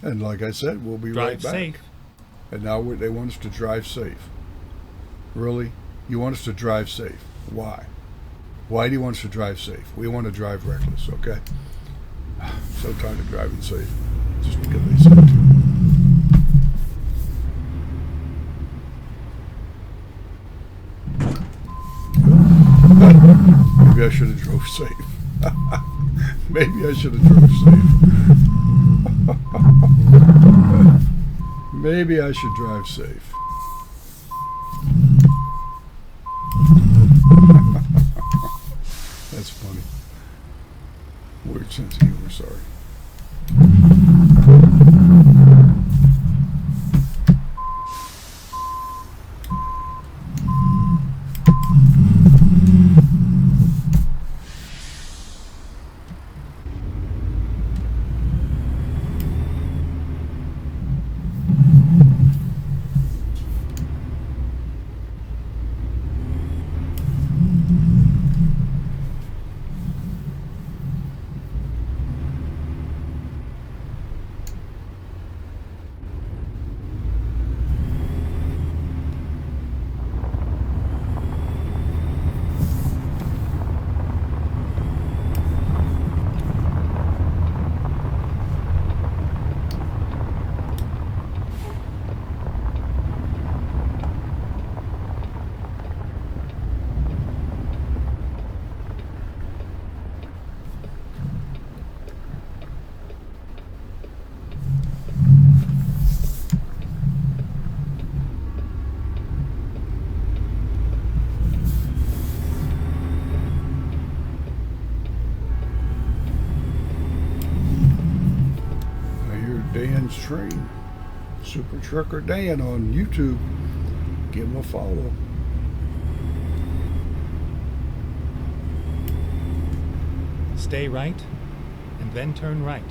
And like I said, we'll be right Drive back. safe. And now they want us to drive safe. Really? You want us to drive safe? Why? Why do you want us to drive safe? We want to drive reckless, okay? So tired of driving safe. Just because they said to. Maybe I should have drove safe. Maybe I should have drove safe. Maybe I should drive safe. That's funny. Weird sense of humor, sorry. Dan's Train. Super Trucker Dan on YouTube. Give him a follow. Stay right, and then turn right.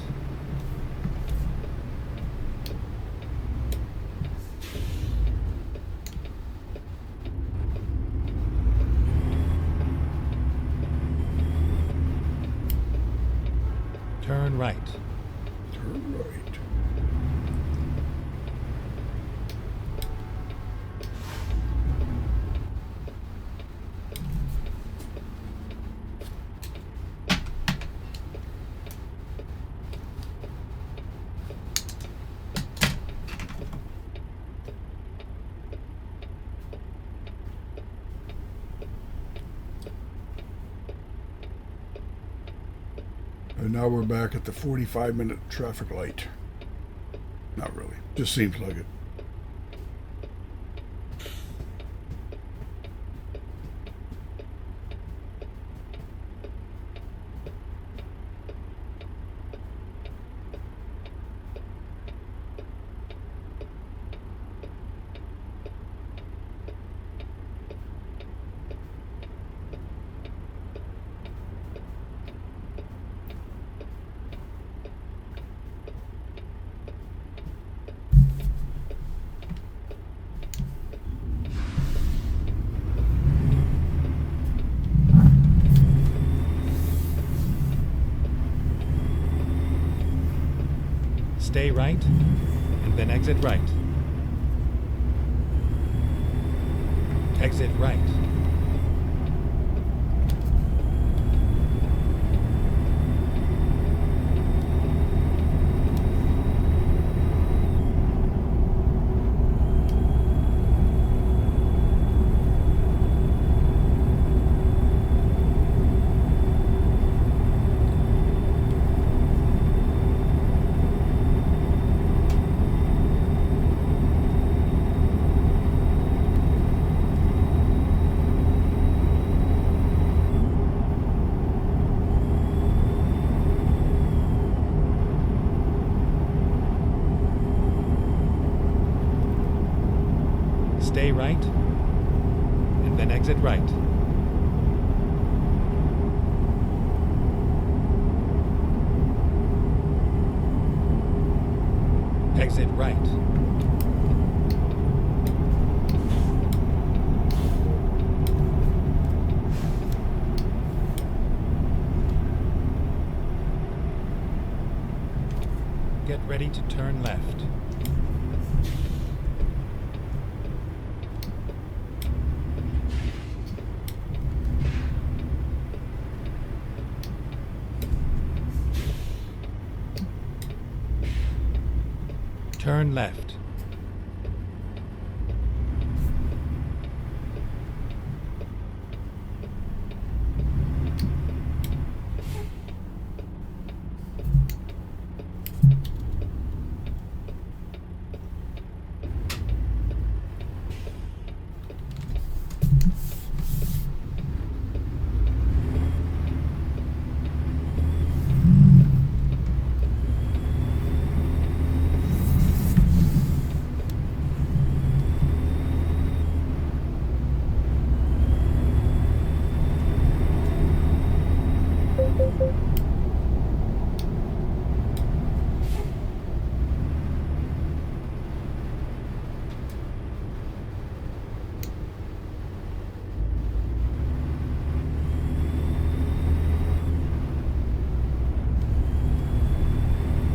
Turn right. Turn right. And now we're back at the 45-minute traffic light. Not really. Just seems like it. Stay right, and then exit right. Exit right. Stay right, and then exit right. Exit right. Get ready to turn left. Turn left.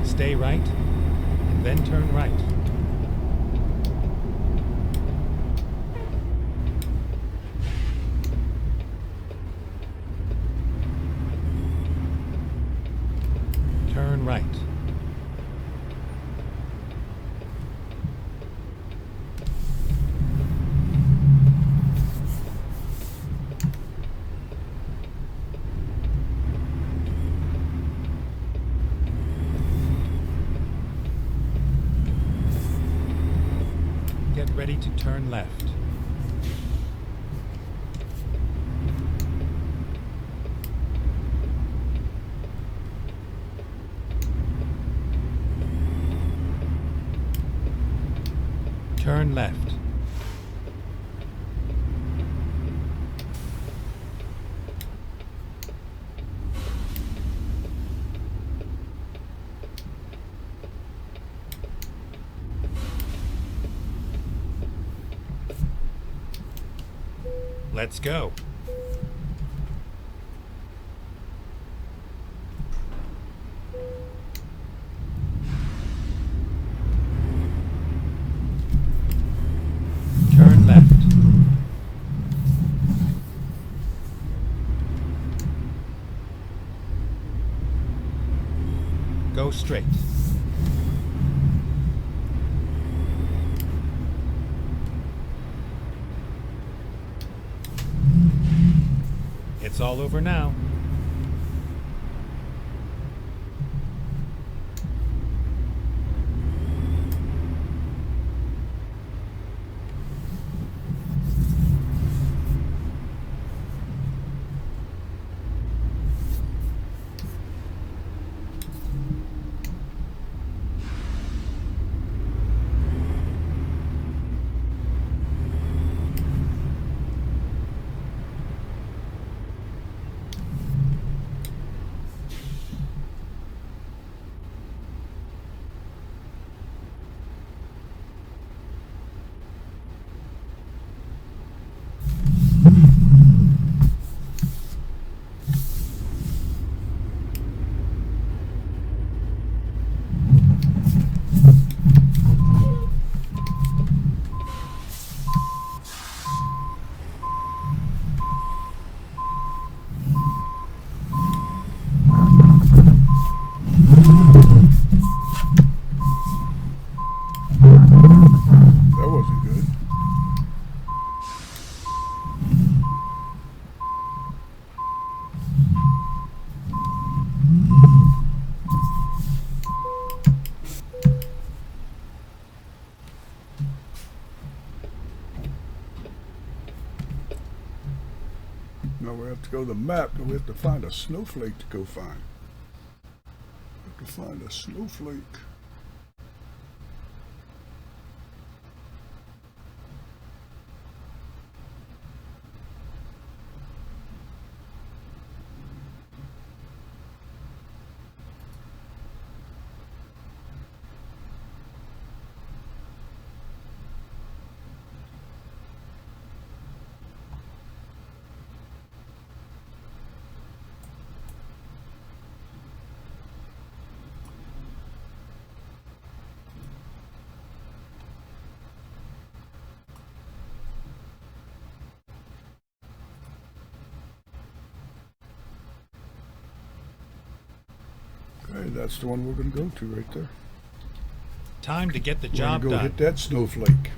Stay right, and then turn right. Turn right. Get ready to turn left. Turn left. Let's go. Turn left. Go straight. It's all over now. That wasn't good. Now we have to go to the map and we have to find a snowflake to go find. We have to find a snowflake. Okay, that's the one we're going to go to right there. Time to get the We're job going to go done. hit that snowflake.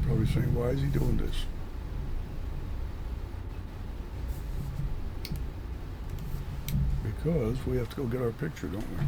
Probably saying, why is he doing this? Because we have to go get our picture, don't we?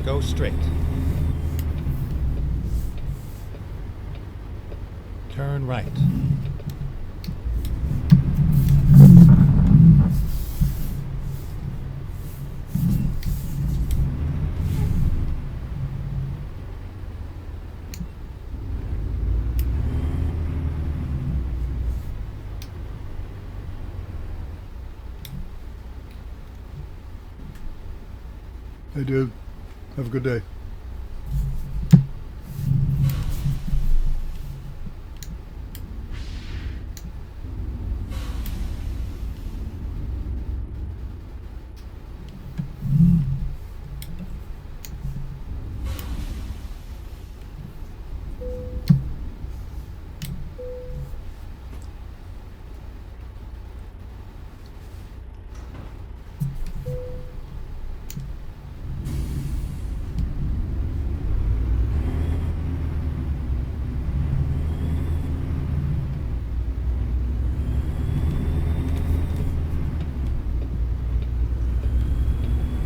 Go straight. Turn right. Hey, dude. Have a good day.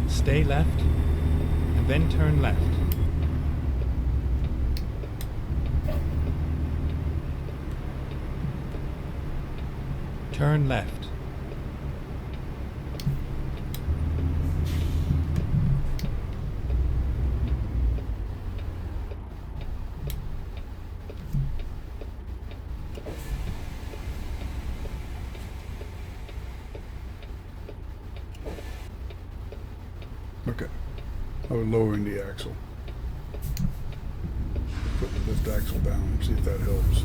Stay left, and then turn left. Turn left. Okay. I was lowering the axle. Put the lift axle down, see if that helps.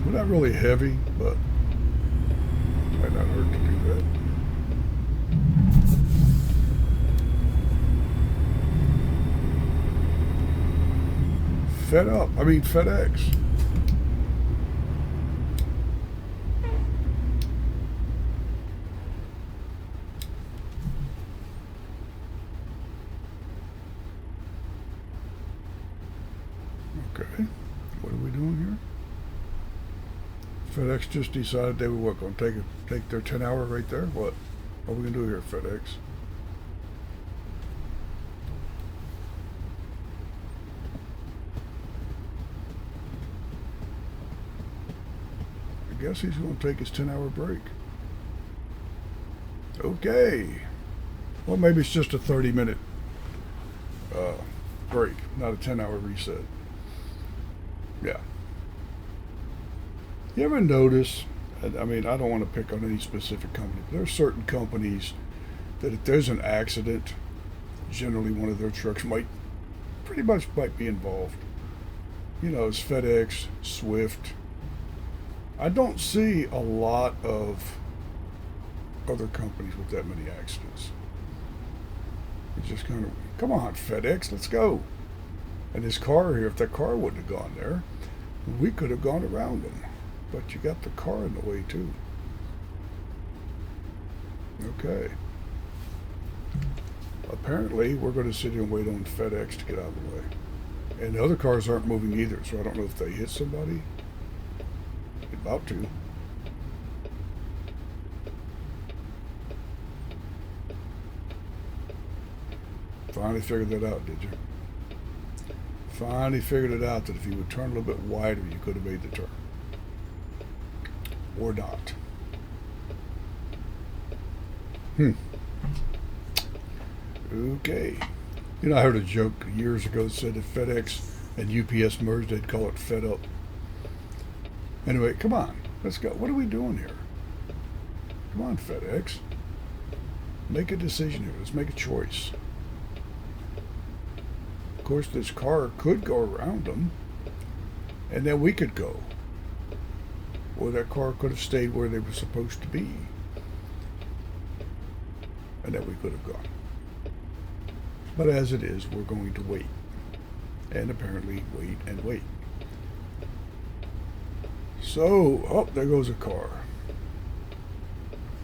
We're not really heavy, but might not hurt to do that. FedEx. Okay, what are we doing here? FedEx just decided they were going to take their 10-hour right there. What are we going to do here, FedEx? I guess he's going to take his 10-hour break. Okay. Well, maybe it's just a 30-minute break, not a 10-hour reset. Yeah. You ever notice, I mean, I don't want to pick on any specific company, but there are certain companies that if there's an accident, generally one of their trucks might be involved. You know, it's FedEx, Swift. I don't see a lot of other companies with that many accidents. It's just kind of, come on, FedEx, let's go. And this car here, if that car wouldn't have gone there, we could have gone around them. But you got the car in the way too. Okay. Apparently, we're going to sit here and wait on FedEx to get out of the way. And the other cars aren't moving either, so I don't know if they hit somebody. They're about to. Finally figured that out, did you? Finally figured it out that if you would turn a little bit wider, you could have made the turn. Or not. Okay. You know, I heard a joke years ago that said if FedEx and UPS merged, they'd call it Fed Up. Anyway, come on. Let's go. What are we doing here? Come on, FedEx. Make a decision here. Let's make a choice. Of course, this car could go around them, and then we could go. Or that car could have stayed where they were supposed to be, and then we could have gone. But as it is, we're going to wait. And apparently wait and wait. So, oh, there goes a car.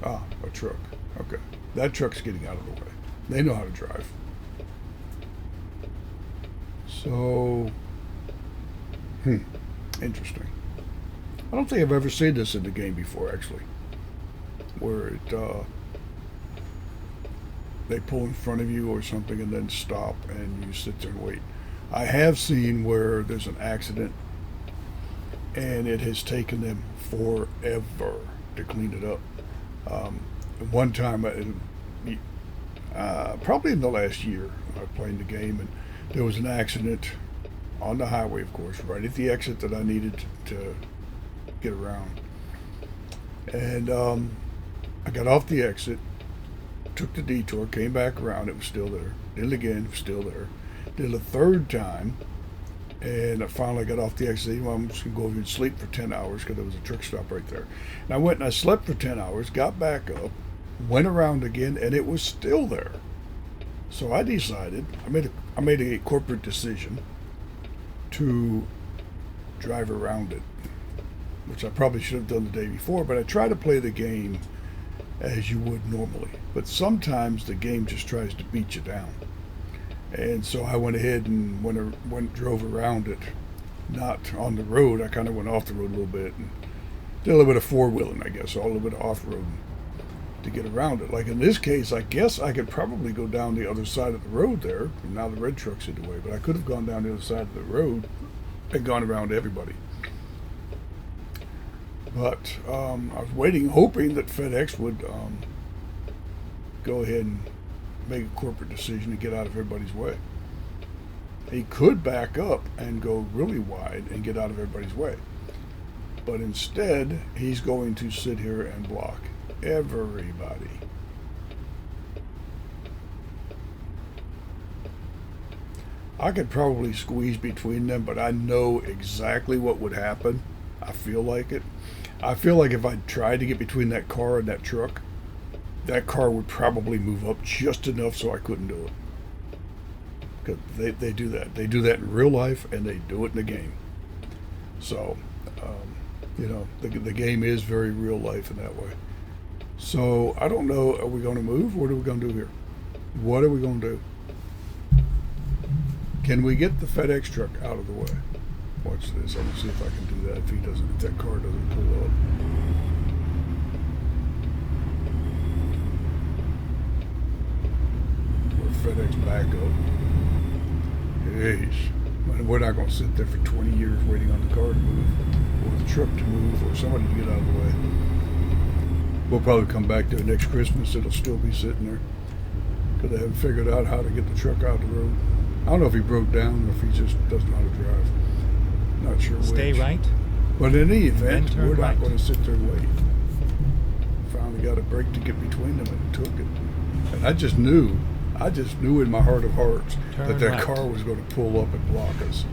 Ah, a truck. Okay. That truck's getting out of the way. They know how to drive. So, interesting. I don't think I've ever seen this in the game before, actually. Where it, they pull in front of you or something and then stop and you sit there and wait. I have seen where there's an accident and it has taken them forever to clean it up. One time, probably in the last year, I was playing the game and there was an accident on the highway, of course, right at the exit that I needed to get around. And I got off the exit, took the detour, came back around, it was still there. Did it again, it was still there. Did it a third time, and I finally got off the exit. Well, I'm just going to go over and sleep for 10 hours because there was a truck stop right there. And I went and I slept for 10 hours, got back up, went around again, and it was still there. So I decided, I made a corporate decision to drive around it, which I probably should have done the day before, but I try to play the game as you would normally. But sometimes the game just tries to beat you down. And so I went ahead and drove around it, not on the road. I kind of went off the road a little bit and did a little bit of four-wheeling, I guess, a little bit of off-roading to get around it. Like in this case, I guess I could probably go down the other side of the road there. And now the red truck's in the way, but I could have gone down the other side of the road and gone around everybody. But I was waiting, hoping that FedEx would go ahead and make a corporate decision to get out of everybody's way. He could back up and go really wide and get out of everybody's way. But instead, he's going to sit here and block everybody. I could probably squeeze between them, but I know exactly what would happen. I feel like it. I feel like if I tried to get between that car and that truck, that car would probably move up just enough so I couldn't do it. Because they do that. They do that in real life, and they do it in the game. So, you know, the game is very real life in that way. So, I don't know, are we going to move? What are we going to do here? What are we going to do? Can we get the FedEx truck out of the way? Watch this. I'm going to see if I can do that if that car doesn't pull up. Or FedEx back up. Jeez. We're not going to sit there for 20 years waiting on the car to move, or the truck to move, or somebody to get out of the way. We'll probably come back to it next Christmas. It'll still be sitting there because they haven't figured out how to get the truck out of the road. I don't know if he broke down or if he just doesn't know how to drive. Not sure which. Stay right. But in any event, we're not right. going to sit there and wait. Finally got a break to get between them and took it. And I just knew in my heart of hearts that Turn right. car was going to pull up and block us.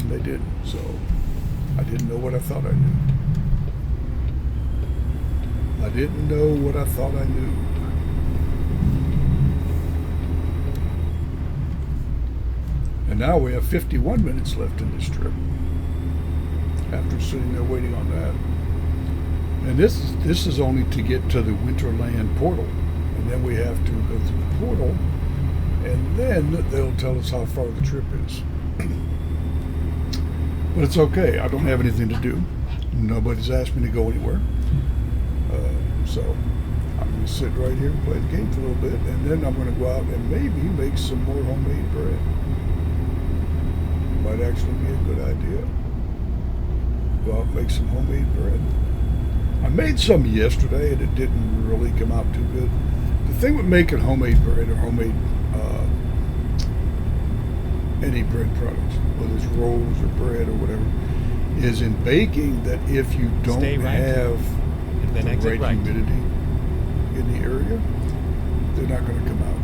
And they didn't. So I didn't know what I thought I knew. I didn't know what I thought I knew. And now we have 51 minutes left in this trip after sitting there waiting on that. And this is only to get to the Winterland portal. And then we have to go through the portal, and then they'll tell us how far the trip is. But it's okay. I don't have anything to do. Nobody's asked me to go anywhere. So I'm going to sit right here and play the game for a little bit, and then I'm going to go out and maybe make some more homemade bread. Might actually be a good idea. Go out and make some homemade bread. I made some yesterday, and it didn't really come out too good. The thing with making homemade bread or homemade any bread products, whether it's rolls or bread or whatever, is in baking that if you don't have the right humidity in the area, they're not going to come out.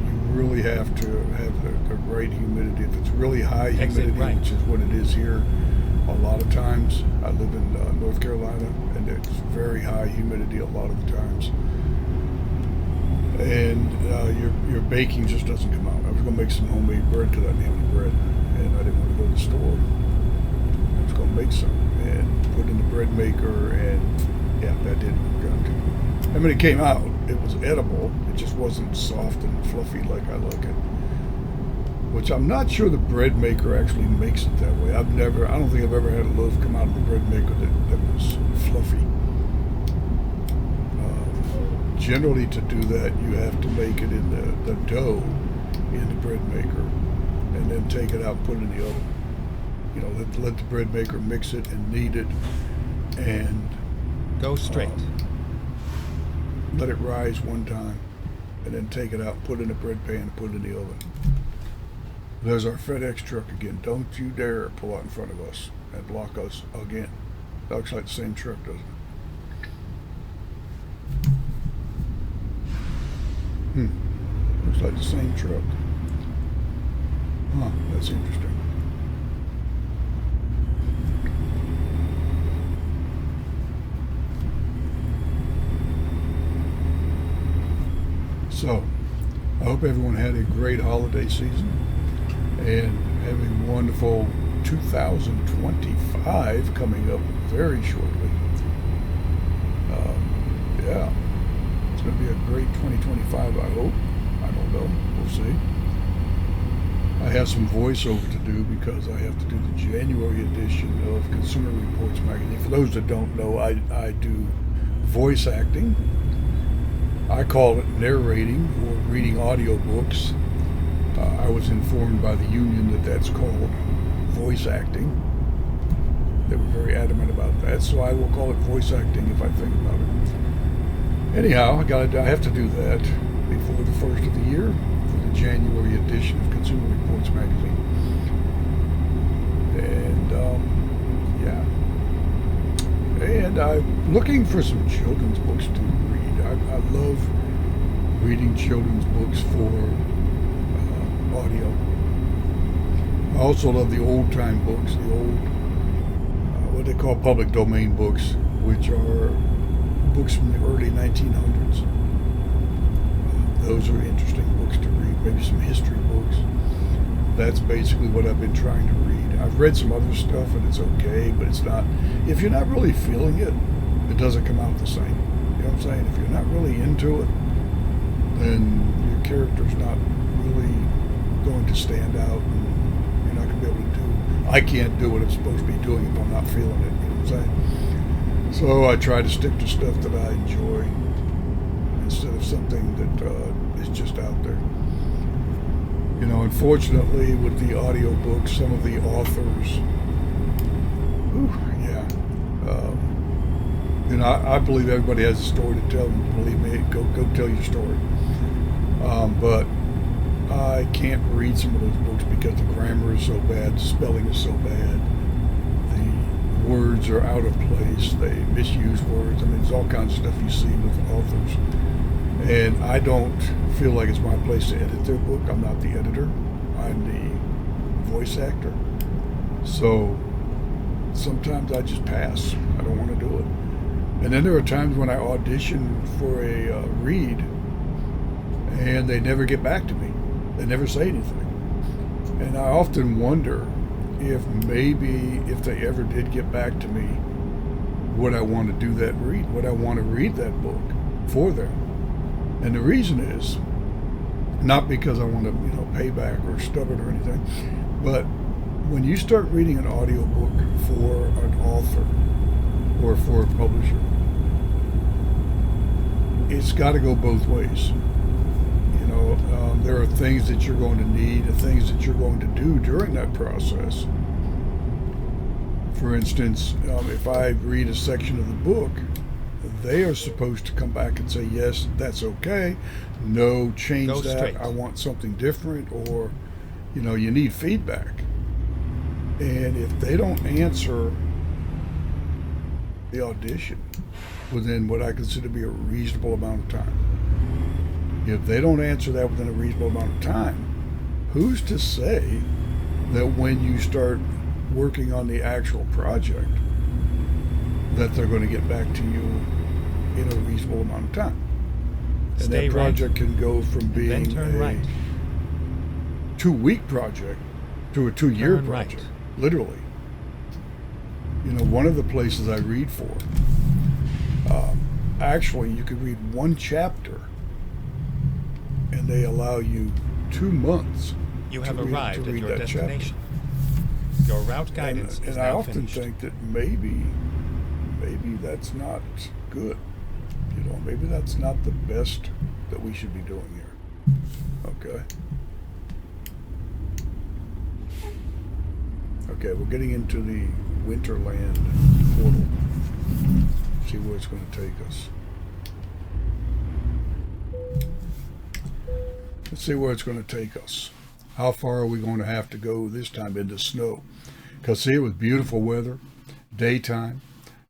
You really have to have the right humidity. If it's really high humidity, which is what it is here, a lot of times. I live in North Carolina, and it's very high humidity a lot of the times. And your baking just doesn't come out. I was going to make some homemade bread because I didn't have any bread, and I didn't want to go to the store. I was going to make some and put in the bread maker, and yeah, that didn't work out too good. I mean, it came out. It was edible. It just wasn't soft and fluffy like I like it. Which I'm not sure the bread maker actually makes it that way. I don't think I've ever had a loaf come out of the bread maker that was fluffy. Generally, to do that, you have to make it in the dough in the bread maker, and then take it out and put it in the oven. You know, let the bread maker mix it and knead it, and go straight. Let it rise one time, and then take it out, and put it in a bread pan, and put it in the oven. There's our FedEx truck again. Don't you dare pull out in front of us and block us again. That looks like the same truck, doesn't it? Looks like the same truck. Huh, that's interesting. So, I hope everyone had a great holiday season and have a wonderful 2025 coming up very shortly. Yeah. It's going to be a great 2025, I hope. I don't know. We'll see. I have some voiceover to do because I have to do the January edition of Consumer Reports magazine. For those that don't know, I do voice acting. I call it narrating or reading audiobooks. I was informed by the union that that's called voice acting. They were very adamant about that, so I will call it voice acting if I think about it. Anyhow, I have to do that before the first of the year for the January edition of Consumer Reports magazine. And yeah. And I'm looking for some children's books to read. I love reading children's books for audio. I also love the old time books, the old, what they call public domain books, which are books from the early 1900s. Those are interesting books to read, maybe some history books. That's basically what I've been trying to read. I've read some other stuff and it's okay, but it's not, if you're not really feeling it, it doesn't come out the same. You know what I'm saying? If you're not really into it, then your character's not really going to stand out, and you're not going to be able to do, I can't do what I'm supposed to be doing if I'm not feeling it, you know what I'm saying? So I try to stick to stuff that I enjoy instead of something that is just out there. You know, unfortunately, with the audiobooks, some of the authors, you know, I believe everybody has a story to tell, and believe me, go tell your story. But I can't read some of those books because the grammar is so bad, the spelling is so bad, the words are out of place, they misuse words. I mean, there's all kinds of stuff you see with authors. And I don't feel like it's my place to edit their book. I'm not the editor. I'm the voice actor. So sometimes I just pass. I don't want to do it. And then there are times when I audition for a read and they never get back to me. They never say anything. And I often wonder if maybe if they ever did get back to me, would I want to do that read? Would I want to read that book for them? And the reason is not because I want to, pay back or stubborn or anything, but when you start reading an audiobook for an author or for a publisher, it's got to go both ways. There are things that you're going to need and things that you're going to do during that process. For instance, if I read a section of the book, they are supposed to come back and say, yes, that's okay. No, change Go that. straight. I want something different, or, you need feedback. And if they don't answer the audition within what I consider to be a reasonable amount of time, if they don't answer that within a reasonable amount of time, who's to say that when you start working on the actual project that they're going to get back to you in a reasonable amount of time? And Stay that project right. can go from being Then turn a right. 2-week project to a 2-year Turn project, right. literally. One of the places I read for, actually you could read one chapter and they allow you 2 months You to have read arrived at your that destination. chapter. Your route guidance And is I now often finished. think that maybe that's not good. Maybe that's not the best that we should be doing here. Okay. Okay, we're getting into the Winterland portal. See where it's going to take us. Let's see where it's going to take us. How far are we going to have to go this time into snow? Because see, it was beautiful weather, daytime,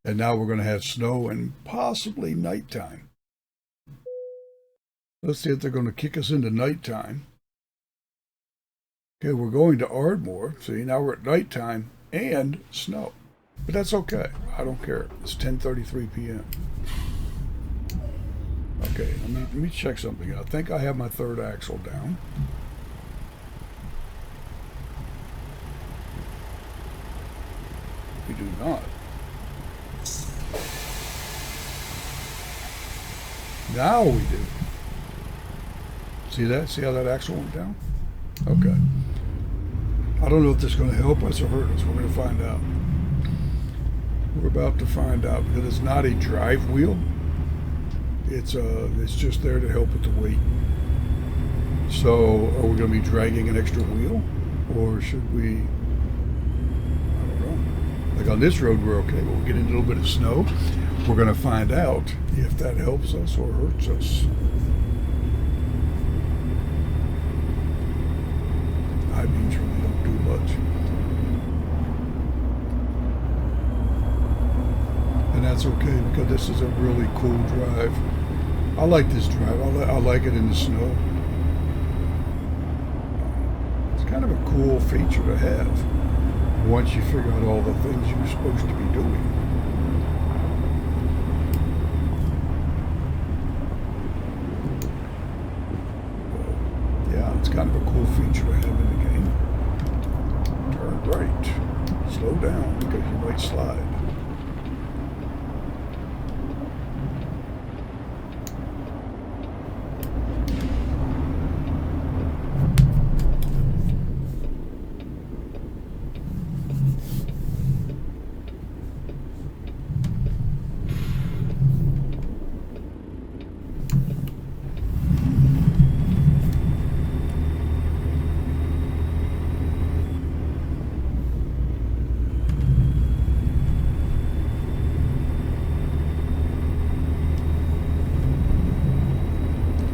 and now we're going to have snow and possibly nighttime. Let's see if they're going to kick us into nighttime. Okay, we're going to Ardmore. See, now we're at nighttime and snow. But that's okay. I don't care. It's 10:33 p.m. Okay, let me check something. I think I have my third axle down. We do not. Now we do. See that? See how that axle went down? Okay. I don't know if this is going to help us or hurt us. We're going to find out. We're about to find out, because it's not a drive wheel. It's just there to help with the weight. So are we going to be dragging an extra wheel, or should we? I don't know. Like on this road, we're okay, but we'll get into a little bit of snow. We're going to find out if that helps us or hurts us. I beans really don't do much. And that's okay, because this is a really cool drive. I like this drive. I like it in the snow. It's kind of a cool feature to have once you figure out all the things you're supposed to be doing. Yeah, it's kind of a cool feature to have in the game. Turn right. Slow down, because you might slide.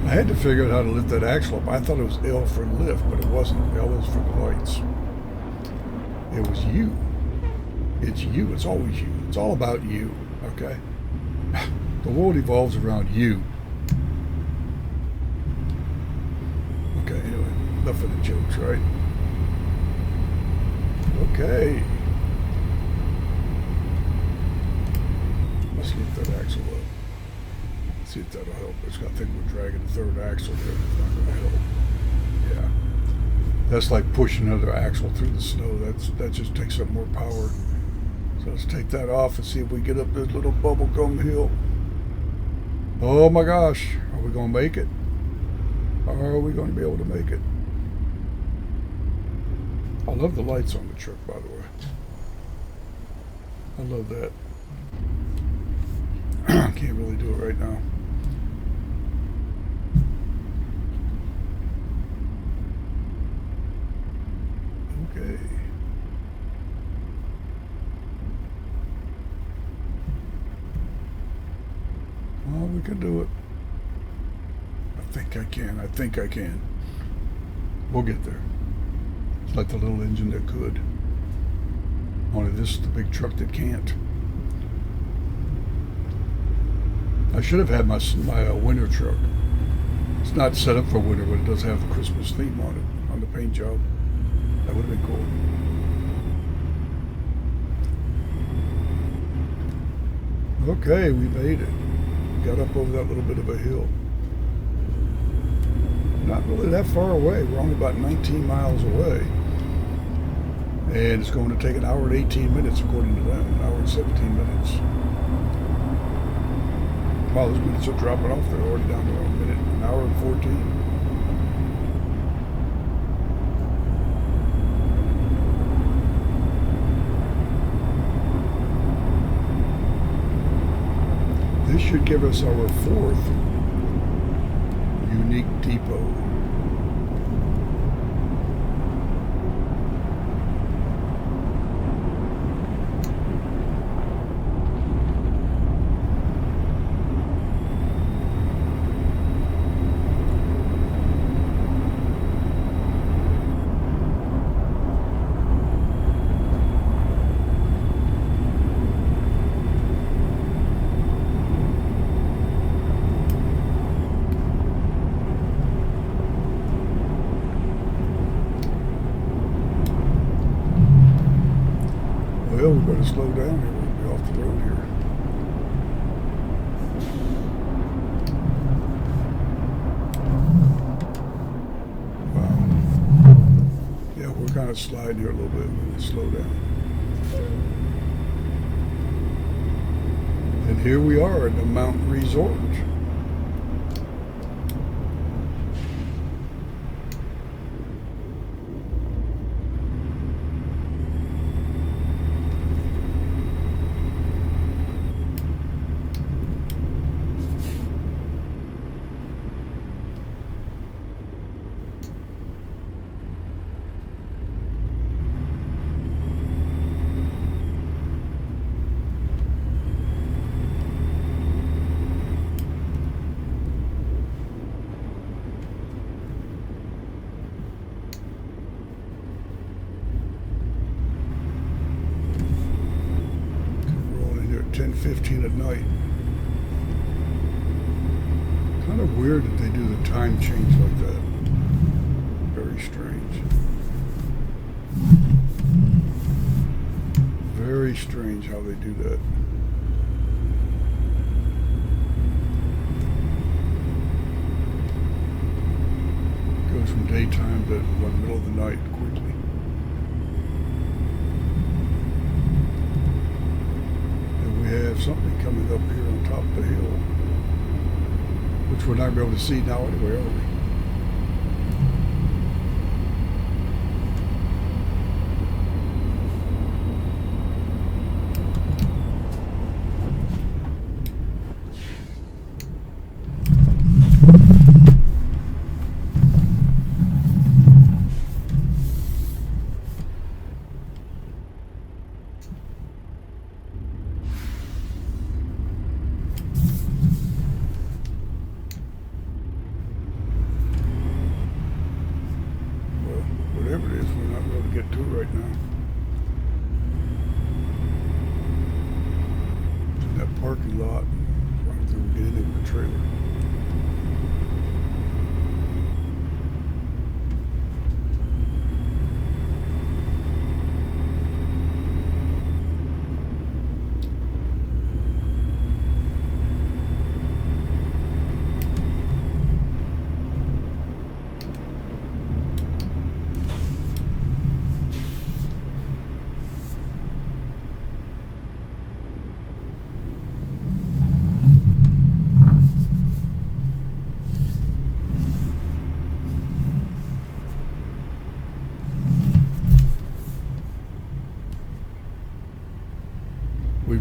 I had to figure out how to lift that axle up. I thought it was L for lift, but it wasn't. L is for the lights. It was you. It's you. It's always you. It's all about you, okay? The world evolves around you. Okay, anyway, enough of the jokes, right? Okay. Let's lift that axle up. See if that'll help. I think we're dragging the third axle there. It's not going to help. Yeah. That's like pushing another axle through the snow. That just takes up more power. So let's take that off and see if we get up this little bubblegum hill. Oh my gosh. Are we going to make it? Are we going to be able to make it? I love the lights on the truck, by the way. I love that. Can't really do it right now. Okay. Well, we can do it. I think I can. I think I can. We'll get there. It's like the little engine that could. Only this is the big truck that can't. I should have had my winter truck. It's not set up for winter, but it does have the Christmas theme on it, on the paint job. That would have been cool. Okay, we made it. Got up over that little bit of a hill. Not really that far away. We're only about 19 miles away. And it's going to take an hour and 18 minutes according to them. An hour and 17 minutes. Wow, those minutes are dropping off. They're already down to a minute, an hour and 14. This should give us our fourth unique depot. Well, we better slow down here. We'll be off the road here. Wow. Yeah, we're kind of sliding here a little bit. We're going to slow down. And here we are at the mountain resort. Rolling here at 10:15 at night. Kind of weird that they do the time change like that. Very strange. Very strange how they do that. Goes from daytime to what, middle of the night quickly. And we have something coming up here on top of the hill, which we're not going to be able to see now anyway, are we?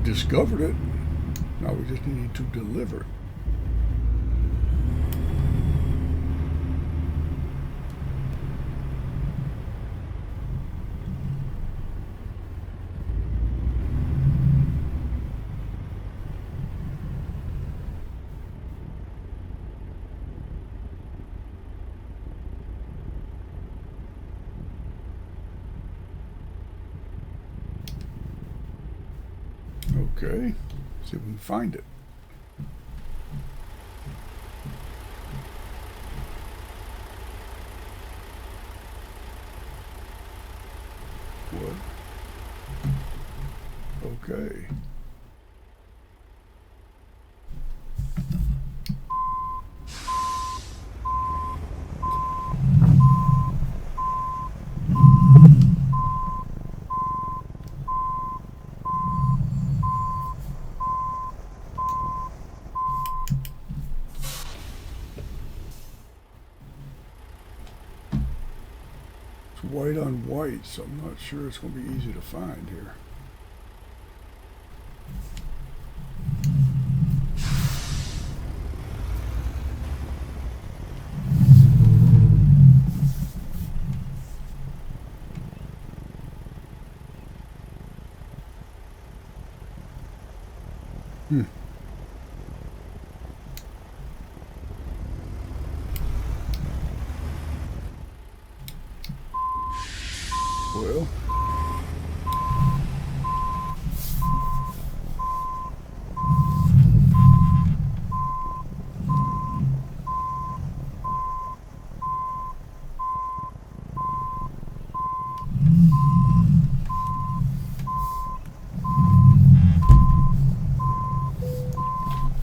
we've discovered it. Now we just need to deliver it. Okay, see if we can find it. What? Okay. White on white, so I'm not sure it's going to be easy to find here.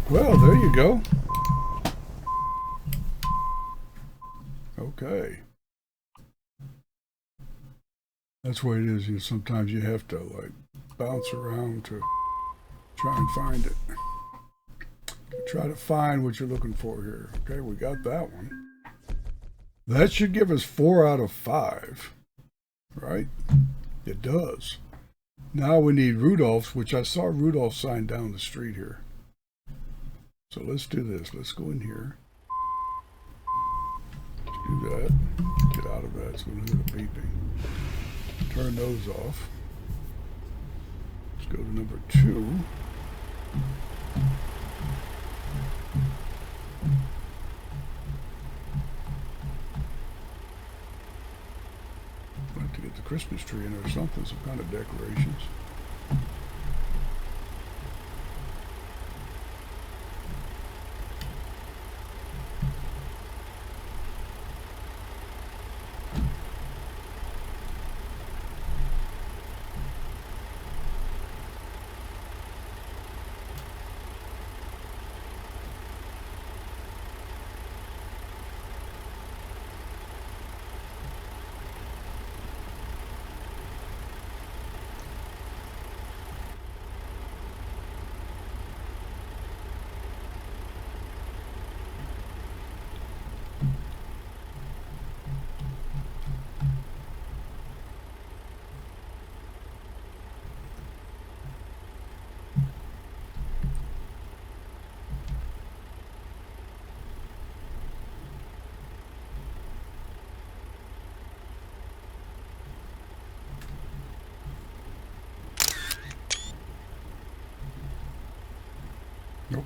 Well, there you go. Okay. That's what it is. You know, sometimes you have to like bounce around to try and find it. Try to find what you're looking for here. Okay, we got that one. That should give us 4 out of 5, right? It does. Now we need Rudolph's, which I saw Rudolph's sign down the street here. So let's do this. Let's go in here. Let's do that. Get out of that so we don't hear the beeping. Turn those off. Let's go to number 2. I'd like to get the Christmas tree in there or something, some kind of decorations.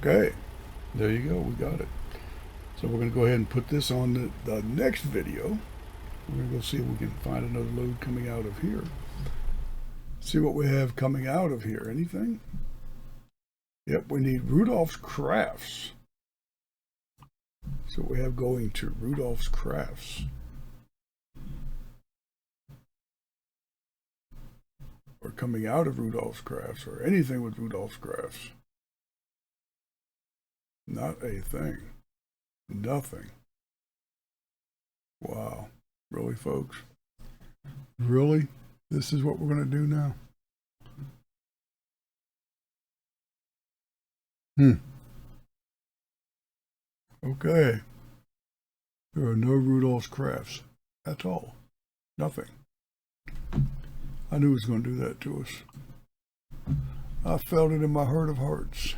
Okay, there you go, we got it. So we're going to go ahead and put this on the next video. We're going to go see if we can find another load coming out of here. See what we have coming out of here. Anything? Yep, we need Rudolph's Crafts. So we have going to Rudolph's Crafts. Or coming out of Rudolph's Crafts, or anything with Rudolph's Crafts. Not a thing. Nothing. Wow. Really, folks? Really? This is what we're going to do now? Okay. There are no Rudolph's Crafts at all. Nothing. I knew it was going to do that to us. I felt it in my heart of hearts.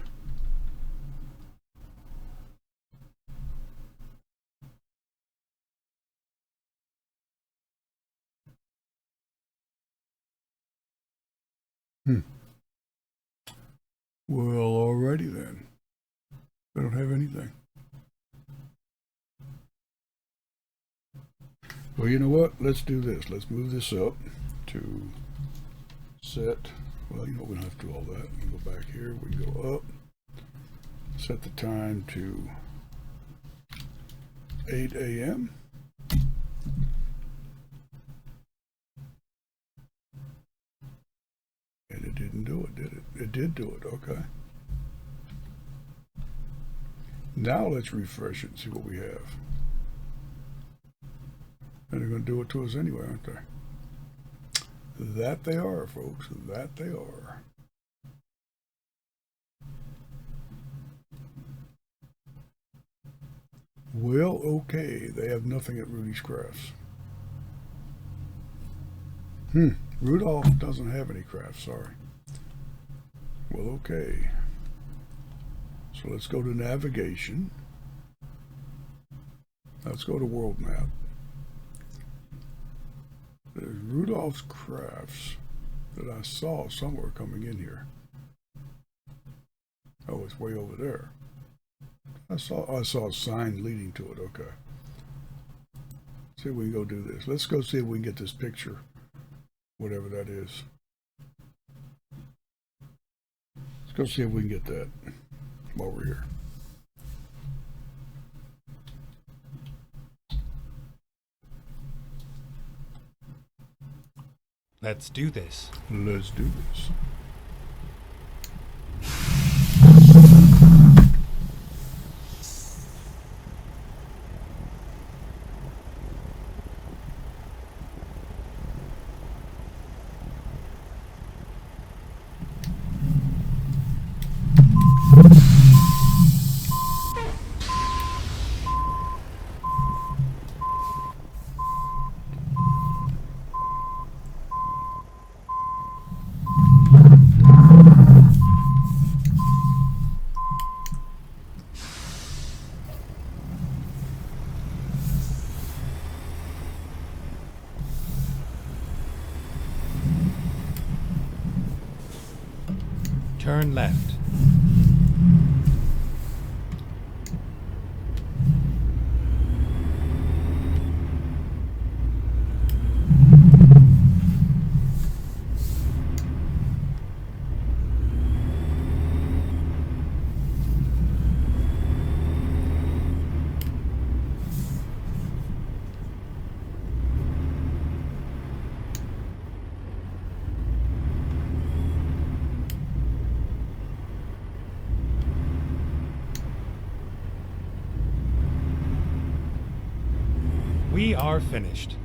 Well, alrighty then. I don't have anything. Well, you know what? Let's do this. Let's move this up to set. Well, you know, we don't have to do all that. We can go back here. We can go up. Set the time to 8 a.m. And it didn't do it, did it? It did do it. Okay. Now let's refresh it and see what we have. And they're going to do it to us anyway, aren't they? That they are, folks. That they are. Well, okay. They have nothing at Rudy's Crafts. Rudolph doesn't have any crafts, sorry. Well, okay. So let's go to navigation. Let's go to world map. There's Rudolph's Crafts that I saw somewhere coming in here. Oh, it's way over there. I saw a sign leading to it. Okay. See if we can go do this. Let's go see if we can get this picture, whatever that is. Let's go see if we can get that while we're here. Let's do this. Let's do this. Turn left. We are finished.